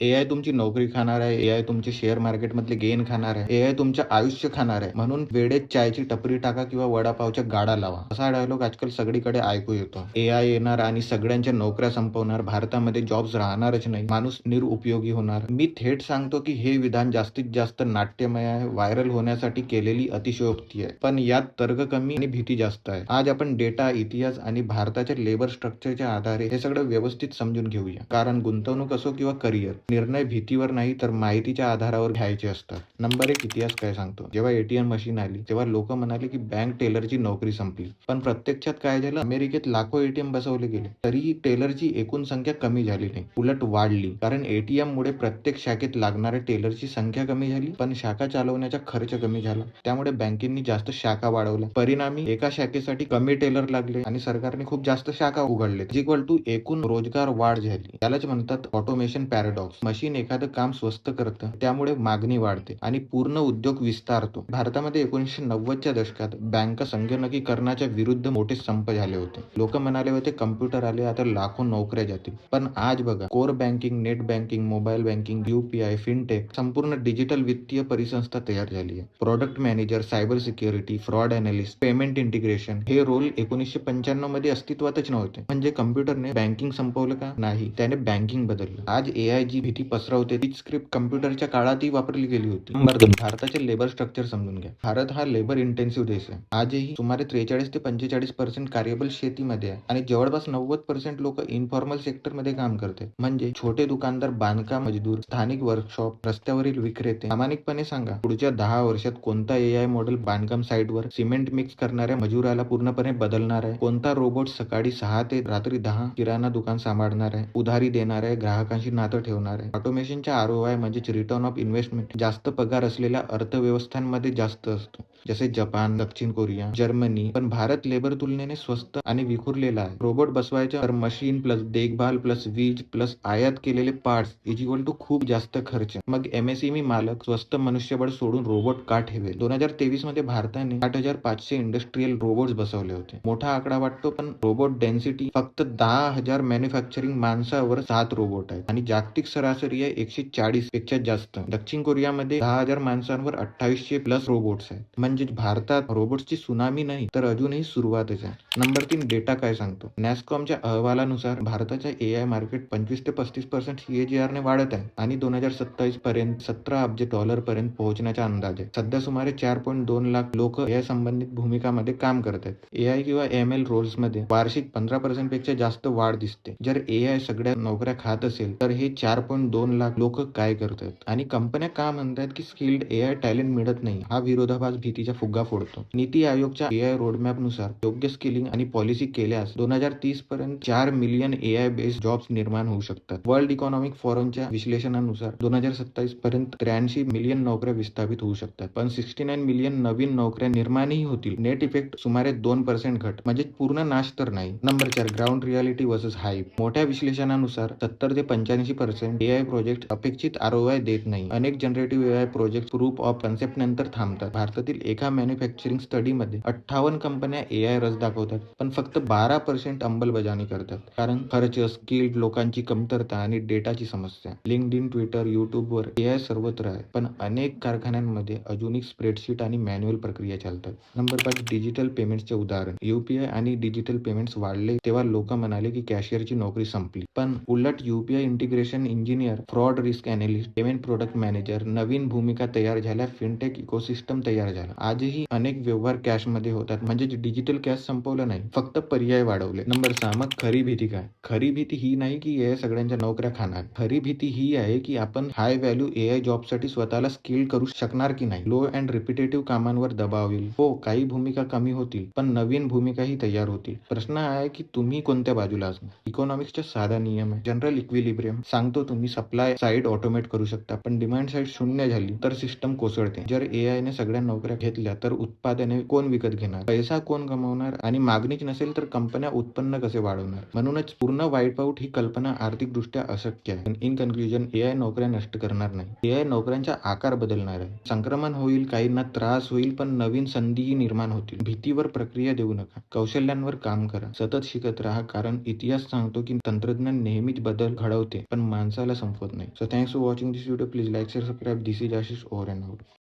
AI तुमची नोकरी खाणार आहे, एआय तुमचे शेअर मार्केटमधले गेन खाणार आहे, एआय तुमचं आयुष्य खाणार आहे. म्हणून वेळेत चायची टपरी टाका किंवा वडापावच्या गाडा लावा. असा डायलॉग आजकाल सगळीकडे ऐकू येतो. एआय येणार आणि सगळ्यांच्या नोकऱ्या संपवणार, भारतामध्ये जॉब्स राहणारच नाही, माणूस निरुपयोगी होणार. मी थेट सांगतो की हे विधान जास्तीत जास्त नाट्यमय आहे, व्हायरल होण्यासाठी केलेली अतिशयोक्ती आहे. पण यात तर्क कमी आणि भीती जास्त आहे. आज आपण डेटा, इतिहास आणि भारताच्या लेबर स्ट्रक्चरच्या आधारे हे सगळं व्यवस्थित समजून घेऊया. कारण गुंतवणूक असो किंवा करिअर, निर्णय भीतीवर नाही तर माहितीच्या आधारावर घ्यायचे असतात. नंबर एक, इतिहास काय सांगतो. जेव्हा एटीएम मशीन आली तेव्हा लोक म्हणाले की बँक टेलरची नोकरी संपली. पण प्रत्यक्षात काय झालं, अमेरिकेत लाखो एटीएम बसवले गेले तरीही टेलरची एकूण संख्या कमी झाली नाही, उलट वाढली. कारण एटीएम मुळे प्रत्येक शाखेत लागणाऱ्या टेलरची संख्या कमी झाली, पण शाखा चालवण्याचा खर्च कमी झाला. त्यामुळे बँकेंनी जास्त शाखा वाढवल्या. परिणामी एका शाखेसाठी कमी टेलर लागले आणि सरकारने खूप जास्त शाखा उघडले. इक्वल टू एकूण रोजगार वाढ झाली. त्यालाच म्हणतात ऑटोमेशन पॅराडॉक्स. मशीन एखादं काम स्वस्त करतं, त्यामुळे मागणी वाढते आणि पूर्ण उद्योग विस्तारतो. भारतामध्ये 1990च्या दशकात बँका संगणकीकरणाच्या विरुद्ध मोठे संप झाले होते. लोक म्हणाले होते कम्प्युटर आले आता लाखो नोकऱ्या जातील. पण आज बघा, core banking, net banking, mobile banking, UPI, fintech, संपूर्ण डिजिटल वित्तीय परिसंस्था तयार झाली आहे. Product manager, cyber security, fraud analyst, payment integration हे रोल 1995 मध्ये अस्तित्वातच नव्हते. म्हणजे कम्प्युटरने बँकिंग संपवलं का? नाही, त्याने बँकिंग बदललं. आज एआय जी भीती पसरवते तीच स्क्रिप्ट कम्प्युटरच्या काळातही वापरली गेली होती. नंबर 2, भारताचे लेबर स्ट्रक्चर समजून घ्या. भारत हा लेबर इंटेन्सिव्ह देश आहे. आजही सुमारे 43 ते 45% कार्यबल शेतीमध्ये आहे आणि जवळपास 90% लोक इन्फॉर्मल सेक्टरमध्ये काम करतात. म्हणजे छोटे दुकानदार, बांधकाम मजदूर, स्थानिक वर्कशॉप, रस्त्यावरील विक्रेते. प्रामाणिकपणे सांगा, पुढच्या 10 वर्षात कोणता एआय मॉडेल बांधकाम साईटवर सिमेंट मिक्स करणाऱ्या मजुराला पूर्णपणे बदलणार आहे? कोणता रोबोट सकाळी 6 ते रात्री 10 किराणा दुकान सांभाळणार आहे, उधारी देणार आहे, ग्राहकांशी नातं ठेवणार आहे? ऑटोमेशनच्या आरओआय म्हणजेच रिटर्न ऑफ इन्व्हेस्टमेंट जास्त पगार असलेल्या अर्थव्यवस्थांमध्ये जास्त असतो, जसे जपान, दक्षिण कोरिया, जर्मनी. पण भारत लेबर तुलनेने स्वस्त आणि विखुरलेला आहे. रोबोट बसवायच्या तर मशीन प्लस देखभाल प्लस वीज प्लस आयात केलेले पार्ट्स इज इक्वल टू खूप जास्त खर्च. मग एमएसएमई मालक स्वस्त मनुष्यबळ सोडून रोबोट का ठेवेल? 2023 मध्ये भारताने 8,500 इंडस्ट्रियल रोबोट्स बसवले होते. मोठा आकडा वाटतो, पण रोबोट डेन्सिटी फक्त 10,000 मॅन्युफॅक्चरिंग माणसावर 7 रोबोट आहेत आणि जागतिक सरासरी आहे 140 पेक्षा जास्त. दक्षिण कोरियामध्ये 10,000 माणसांवर 2800 प्लस रोबोट्स आहेत. म्हणजे भारतात रोबोट्सची सुनामी नाही तर अजूनही सुरुवातच आहे. नंबर 3, डेटा काय सांगतो. नॅसकॉमच्या अहवालानुसार भारताच्या एआय मार्केट 25 ते 35% CAGR ने वाढत आहे आणि 2027 पर्यंत $17 अब्ज पर्यंत पोहोचण्याचा अंदाज आहे. सध्या सुमारे 4.2 लाख लोक एआय संबंधित भूमिकामध्ये काम करतात. एआय किंवा एमएल रोल्स मध्ये वार्षिक 15% पेक्षा जास्त वाढ दिसते. जर एआय सगळ्या नोकऱ्या खात असेल तर हे 4.2 लाख लोक काय करतात? आणि कंपन्या का म्हणतात की स्किल्ड एआय टॅलेंट मिळत नाही? हा विरोधाभास भीतीचा फुगा फोडतो. नीती आयोगच्या एआय रोडमॅप नुसार योग्य स्किलिंग आणि पॉलिसी केल्यास 2030 पर्यंत 4 मिलियन एआय बेस्ड जॉब्स निर्माण होऊ शकतात. वर्ल्ड इकॉनॉमिक फोरमच्या विश्लेषणानुसार 2027 पर्यंत 83 मिलियन नोकऱ्या विस्थापित होऊ शकतात, पण 69 मिलियन नवीन नोकऱ्या निर्माणही होतील. नेट इफेक्ट सुमारे 2% घट, म्हणजे पूर्ण नाश तर नाही. Number 4, ground reality versus hype. मोठ्या विश्लेषणानुसार 70 ते 85% एआय प्रोजेक्ट अपेक्षित आरओआय देत नाही. अनेक generative AI project proof of concept नंतर थांबतात. भारतातील एका मॅन्युफॅक्चरिंग स्टडीमध्ये 58 कंपन्या एआय रस दाखवतात, पण फक्त 12% अंमलबजावणी करतात. कारण खर्च, स्किल्ड लोकांची कमतरता आणि डेटाची समस्या. लिंक्डइन, ट्विटर, युट्यूबवर एआय सर्वत्र आहे, पण अनेक कारखान्यांमध्ये अजूनही स्प्रेडशीट आणि मॅन्युअल प्रक्रिया चालतात. नंबर 5, डिजिटल पेमेंट्सचे उदाहरण. यूपीआय आणि डिजिटल पेमेंट्स वाढले तेव्हा लोक म्हणाले की कॅशियरची नोकरी संपली. पण उलट UPI integration engineer, fraud risk analyst, payment product manager, नवीन भूमिका तयार झाल्या, फिनटेक इकोसिस्टम तयार झाला. आजही अनेक व्यवहार कॅशमध्ये होतात. म्हणजे डिजिटल कॅश संपवलं नाही, फक्त पर्याय वाढवले. नंबर 6, मग खरी भीती काय? खरी भीती ही नाही की एआय सगळ्यांच्या नोकऱ्या खाणार. खरी भीती ही आहे की आपण हाय व्हॅल्यू एआय जॉबसाठी स्वतःला स्किल करू शकणार की नाही. लो अँड रिपिटेटिव्ह कामांवर दबाव येईल. हो, काही भूमिका कमी होतील, पण नवीन भूमिकाही तयार होतील. प्रश्न आहे की तुम्ही कोणत्या बाजूला असणार. इकॉनॉमिक्सचा साधा नियम आहे, जनरल इक्विलिब्रियम सांगतो. तुम्ही सप्लाय साईड ऑटोमेट करू शकता, पण डिमांड साईड शून्य झाली तर सिस्टम कोसळते. जर एआयने सगळ्या नोकऱ्या घेतल्या तर उत्पादने कोण विकत घेणार, पैसा कोण कमवणार आणि मागणीच नसेल तर कंपन्या उत्पन्न कसे वाढवणार. म्हणूनच पूर्ण वाईप आउट ही कल्पना आर्थिकदृष्ट्या अशक्य आहे. इन कन्क्लुजन, एआय नोकऱ्या नष्ट करणार नाही, एआय नोकऱ्यांचा आकार बदलणार आहे. संक्रमण होईल, काहींना त्रास होईल, पण नवीन संधीही निर्माण होतील. भीतीवर प्रक्रिया देऊ नका, कौशल्यांवर काम करा, सतत शिकत राहा. कारण इतिहास सांगतो की तंत्रज्ञान नेहमीच बदल घडवते, पण माणसाला संपवायला संपत नाही. So thanks for watching this video. Please like share subscribe. This is Ashish over and out.